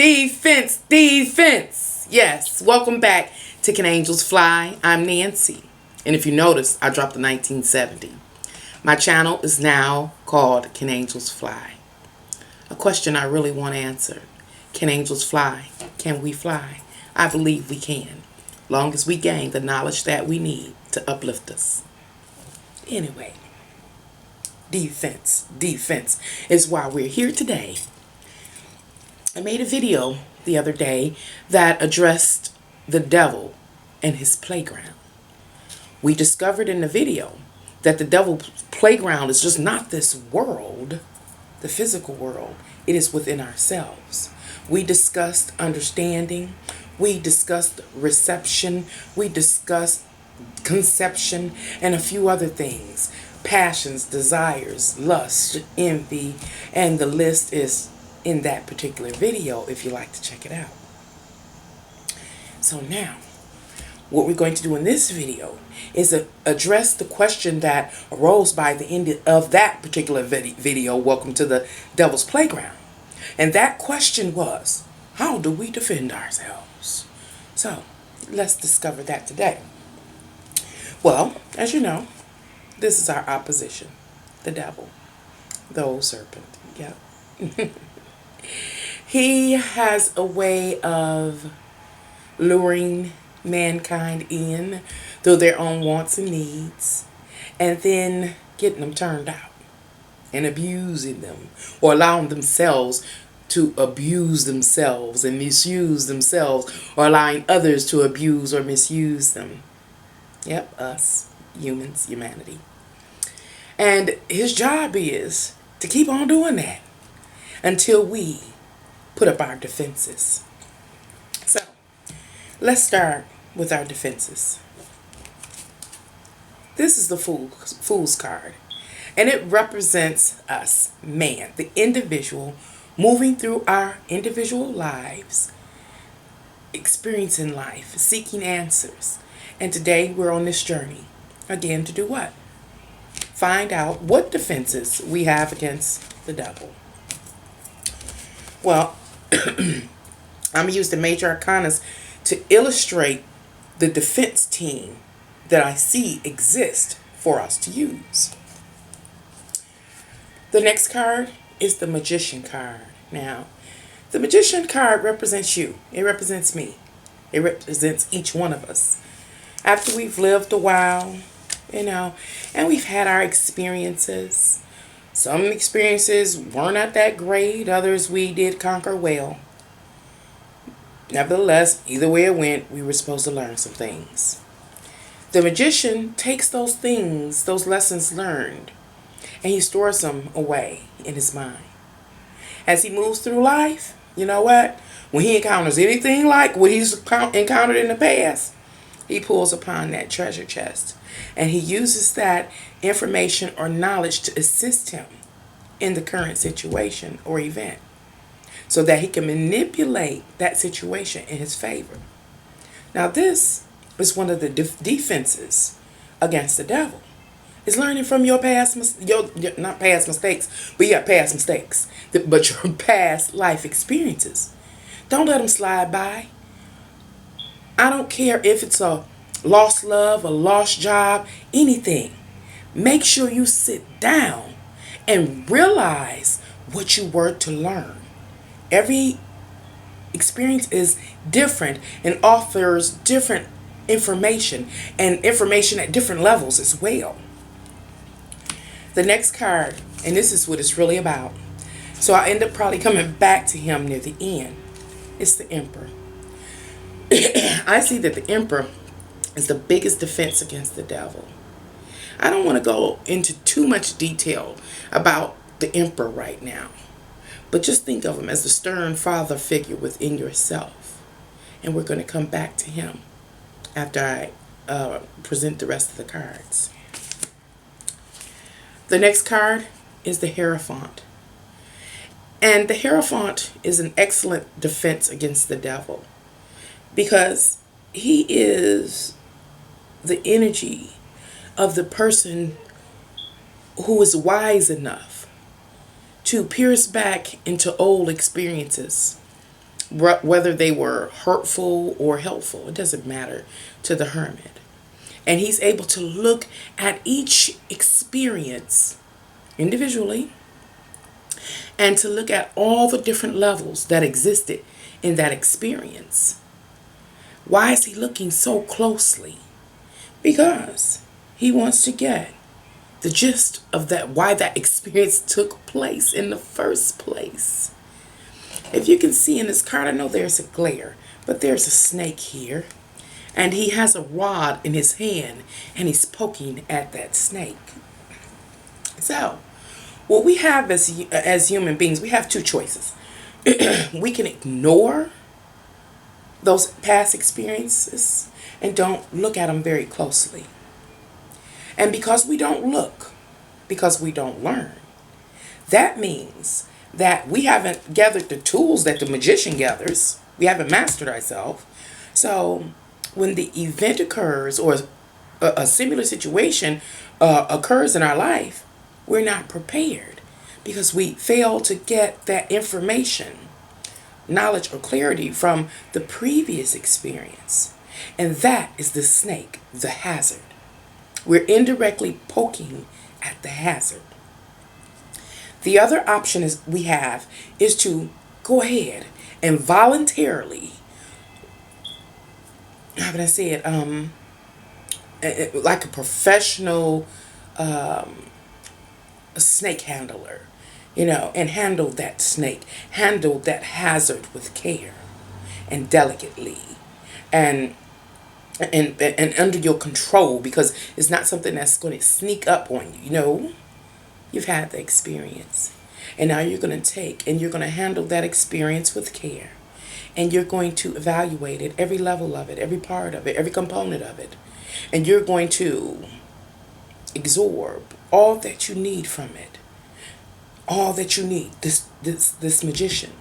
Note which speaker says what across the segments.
Speaker 1: Defense, defense. Yes, welcome back to Can Angels Fly? I'm Nancy. And if you notice, I dropped the 1970. My channel is now called Can Angels Fly? A question I really want answered. Can angels fly? Can we fly? I believe we can, long as we gain the knowledge that we need to uplift us. Anyway, defense is why we're here today. I made a video the other day that addressed the devil and his playground. We discovered in the video that the devil's playground is just not this world, the physical world. It is within ourselves. We discussed understanding. We discussed reception. We discussed conception and a few other things. Passions, desires, lust, envy, and the list is in that particular video if you'd like to check it out. So now, what we're going to do in this video is address the question that arose by the end of that particular video, Welcome to the Devil's Playground. And that question was, how do we defend ourselves? So, let's discover that today. Well, as you know, this is our opposition, the devil, the old serpent. Yep. He has a way of luring mankind in through their own wants and needs, and then getting them turned out and abusing them, or allowing themselves to abuse themselves and misuse themselves, or allowing others to abuse or misuse them. Yep, us, humans, humanity. And his job is to keep on doing that until we put up our defenses. So, let's start with our defenses. This is the Fool's card, and it represents us, man, the individual, moving through our individual lives, experiencing life, seeking answers. And today we're on this journey, again, to do what? Find out what defenses we have against the devil. Well, I'm going to use the major arcanas to illustrate the defense team that I see exist for us to use. The next card is the Magician card. Now, the Magician card represents you. It represents me. It represents each one of us. After we've lived a while, and we've had our experiences. Some experiences were not that great. Others we did conquer well. Nevertheless, either way it went, we were supposed to learn some things. The magician takes those things, those lessons learned, and he stores them away in his mind. As he moves through life, you know what? When he encounters anything like what he's encountered in the past, he pulls upon that treasure chest, and he uses that information or knowledge to assist him in the current situation or event, so that he can manipulate that situation in his favor. Now, this is one of the defenses against the devil. Is learning from your past, not past mistakes, but your past mistakes, but your past life experiences. Don't let them slide by. I don't care if it's a lost love, a lost job, anything. Make sure you sit down and realize what you were to learn. Every experience is different and offers different information, and information at different levels as well. The next card, and this is what it's really about, so I end up probably coming back to him near the end. It's the Emperor. I see that the Emperor is the biggest defense against the devil. I don't want to go into too much detail about the Emperor right now, but just think of him as the stern father figure within yourself. And we're going to come back to him after I present the rest of the cards. The next card is the Hierophant. And the Hierophant is an excellent defense against the devil, because he is the energy of the person who is wise enough to pierce back into old experiences whether they were hurtful or helpful. It doesn't matter to the hermit. And he's able to look at each experience individually and to look at all the different levels that existed in that experience. Why is he looking so closely? Because he wants to get the gist of that, why that experience took place in the first place. If you can see in this card, I know there's a glare, but there's a snake here. And he has a rod in his hand and he's poking at that snake. So, what we have as human beings, we have two choices. We can ignore those past experiences and don't look at them very closely. And because we don't look, because we don't learn, that means that we haven't gathered the tools that the magician gathers. We haven't mastered ourselves. So when the event occurs or a similar situation occurs in our life, we're not prepared because we fail to get that information, knowledge, or clarity from the previous experience. And that is the snake, the hazard. We're indirectly poking at the hazard. The other option we have is to go ahead and voluntarily, how can I say it, like a professional snake handler, and handle that snake, handle that hazard with care and delicately and under your control, because it's not something that's going to sneak up on you. You've had the experience, and now you're going to take and you're going to handle that experience with care, and you're going to evaluate it, every level of it, every part of it, every component of it, and you're going to absorb all that you need from it, all that you need, this magician,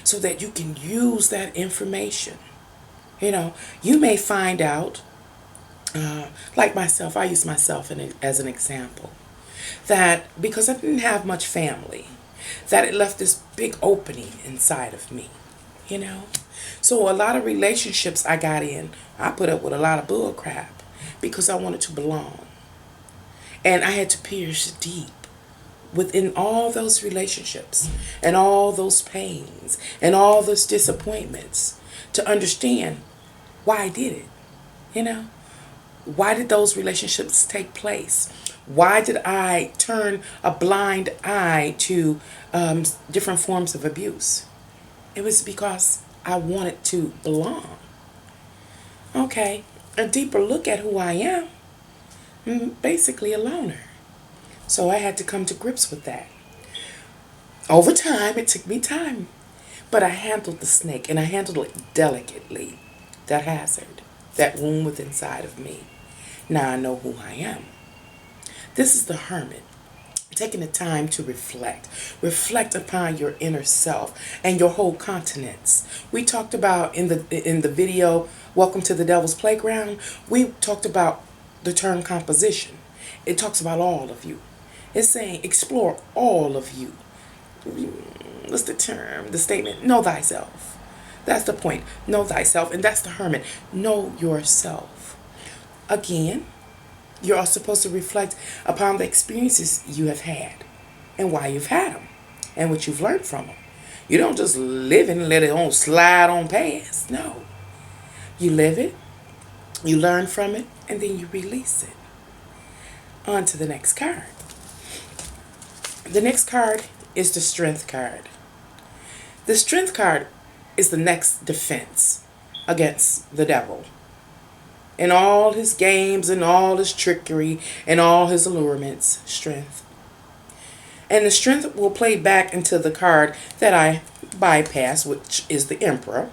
Speaker 1: so that you can use that information. You may find out, like myself, I use myself as an example, that because I didn't have much family, that it left this big opening inside of me, So a lot of relationships I got in, I put up with a lot of bull crap because I wanted to belong. And I had to pierce deep within all those relationships and all those pains and all those disappointments to understand why I did it. Why did those relationships take place? Why did I turn a blind eye to different forms of abuse? It was because I wanted to belong. Okay, a deeper look at who I am. I'm basically a loner. So I had to come to grips with that. Over time, it took me time. But I handled the snake, and I handled it delicately. That hazard, that wound within inside of me. Now I know who I am. This is the hermit, taking the time to reflect. Reflect upon your inner self and your whole continents. We talked about in the video, Welcome to the Devil's Playground, we talked about the term composition. It talks about all of you. It's saying explore all of you. What's the term? The statement, know thyself. That's the point. Know thyself. And that's the hermit. Know yourself. Again, you're all supposed to reflect upon the experiences you have had and why you've had them and what you've learned from them. You don't just live it and let it on slide on past. No. You live it, you learn from it, and then you release it. On to the next card. The next card is the Strength card. The Strength card is the next defense against the devil and all his games and all his trickery and all his allurements. Strength. And the Strength will play back into the card that I bypass, which is the Emperor.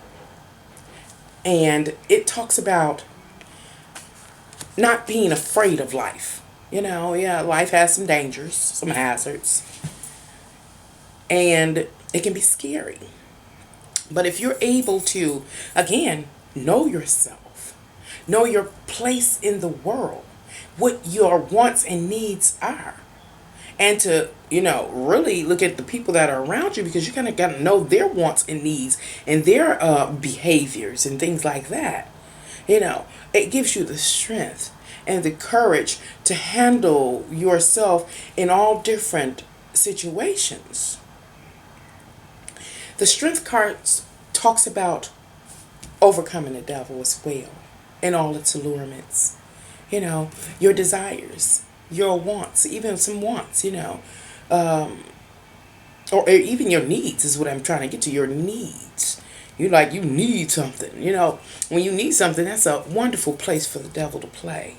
Speaker 1: And it talks about not being afraid of life. Life has some dangers, some hazards, and it can be scary. But if you're able to, again, know yourself, know your place in the world, what your wants and needs are, and to, really look at the people that are around you, because you kind of got to know their wants and needs and their behaviors and things like that. It gives you the strength and the courage to handle yourself in all different situations. The strength cards talks about overcoming the devil as well and all its allurements. Your desires, your wants, even some wants, or even your needs is what I'm trying to get to. Your needs. You need something. When you need something, that's a wonderful place for the devil to play.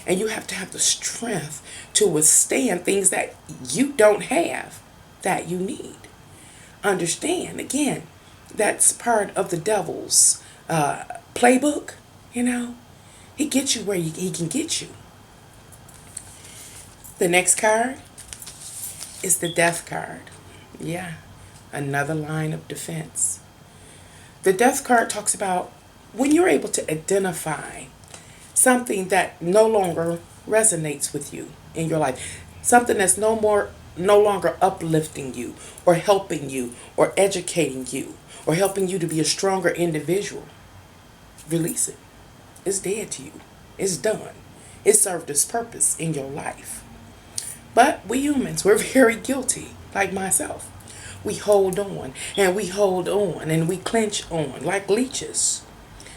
Speaker 1: And you have to have the strength to withstand things that you don't have that you need. Understand, again, that's part of the devil's playbook. He gets you where he can get you. The next card is the death card. Yeah, another line of defense. The death card talks about when you're able to identify something that no longer resonates with you in your life, something that's no longer uplifting you or helping you or educating you or helping you to be a stronger individual. Release it. It's dead to you. It's done. It served its purpose in your life. But we humans, we're very guilty, like myself. We hold on and we hold on and we clench on like leeches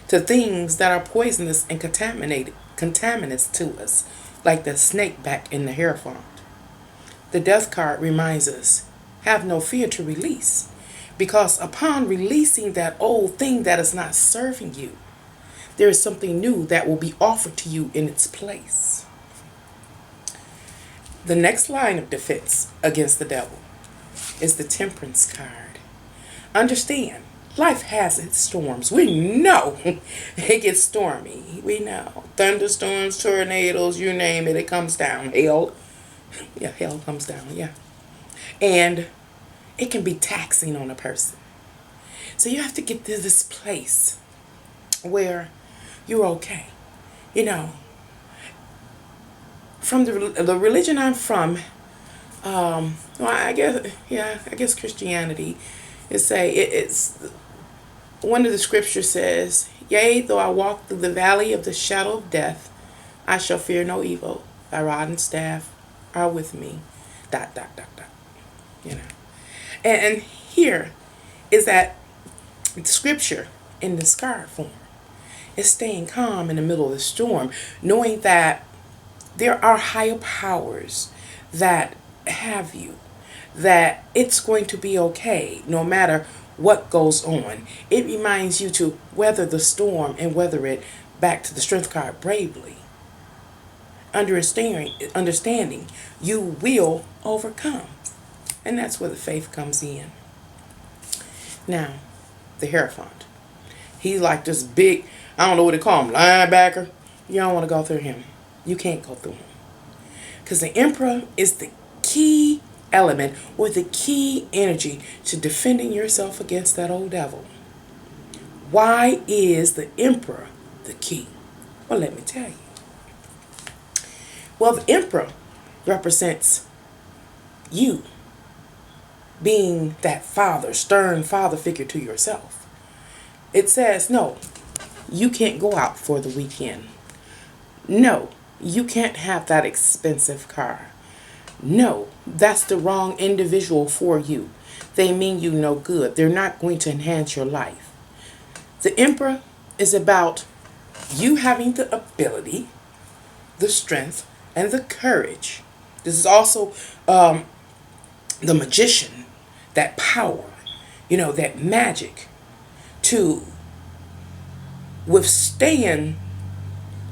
Speaker 1: to things that are poisonous and contaminants to us, like the snake back in the Hierophant. The death card reminds us, have no fear to release, because upon releasing that old thing that is not serving you, there is something new that will be offered to you in its place. The next line of defense against the devil is the temperance card. Understand, life has its storms. We know it gets stormy. We know. Thunderstorms, tornadoes, you name it, it comes down. Hail. Yeah, hail comes down, yeah. And it can be taxing on a person. So you have to get to this place where you're okay. From the religion I'm from, I guess Christianity it's one of the scriptures says, "Yea, though I walk through the valley of the shadow of death, I shall fear no evil. Thy rod and staff are with me." Dot dot dot dot. And here is that scripture in the card form. It's staying calm in the middle of the storm, knowing that there are higher powers that have you, that it's going to be okay no matter what goes on. It reminds you to weather the storm and weather it, back to the strength card, bravely. Understanding you will overcome. And that's where the faith comes in. Now, the Hierophant. He's like this big, I don't know what they call him, linebacker. You don't want to go through him. You can't go through him. Because the Emperor is the key element or the key energy to defending yourself against that old devil. Why is the Emperor the key? Well, let me tell you. Well, the Emperor represents you being that father, stern father figure to yourself. It says, no, you can't go out for the weekend. No, you can't have that expensive car. No, that's the wrong individual for you. They mean you no good. They're not going to enhance your life. The Emperor is about you having the ability, the strength, and the courage. This is also the magician, that power, that magic to withstand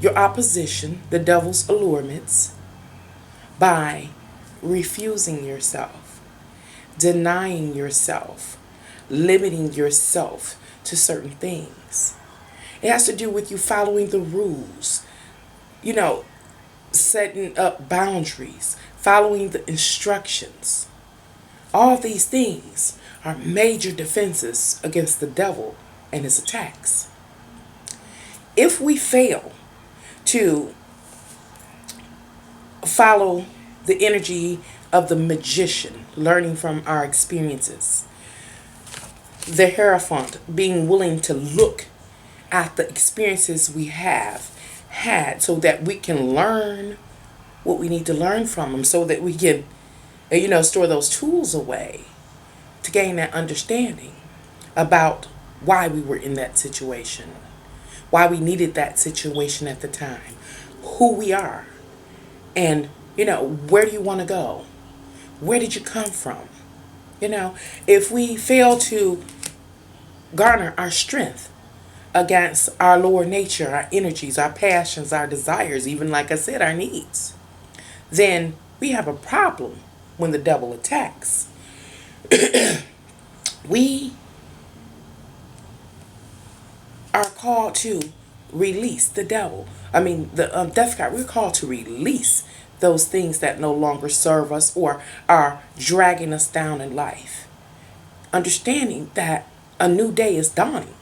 Speaker 1: your opposition, the devil's allurements, by refusing yourself, denying yourself, limiting yourself to certain things. It has to do with you following the rules, setting up boundaries, following the instructions. All these things are major defenses against the devil and his attacks. If we fail to follow the energy of the magician, learning from our experiences. The Hierophant, being willing to look at the experiences we have had so that we can learn what we need to learn from them, so that we can, store those tools away to gain that understanding about why we were in that situation, why we needed that situation at the time, who we are, and, where do you want to go? Where did you come from? If we fail to garner our strength against our lower nature, our energies, our passions, our desires, even like I said, our needs, then we have a problem when the devil attacks. We are called to release the devil. The death card, we're called to release those things that no longer serve us or are dragging us down in life. Understanding that a new day is dawning.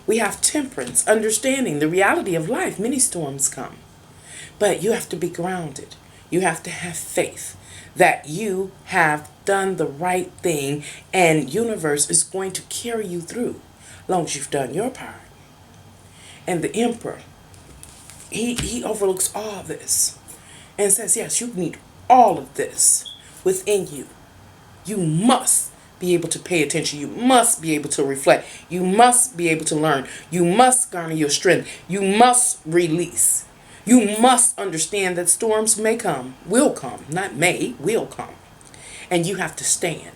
Speaker 1: We have temperance, understanding the reality of life. Many storms come. But you have to be grounded. You have to have faith that you have done the right thing and universe is going to carry you through as long as you've done your part. And the emperor, he overlooks all this and says, yes, you need all of this within you. You must be able to pay attention. You must be able to reflect. You must be able to learn. You must garner your strength. You must release. You must understand that storms will come, not may, will come. And you have to stand.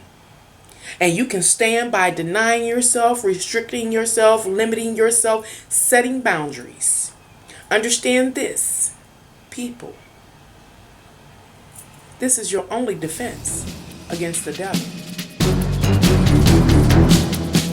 Speaker 1: And you can stand by denying yourself, restricting yourself, limiting yourself, setting boundaries. Understand this, people. This is your only defense against the devil.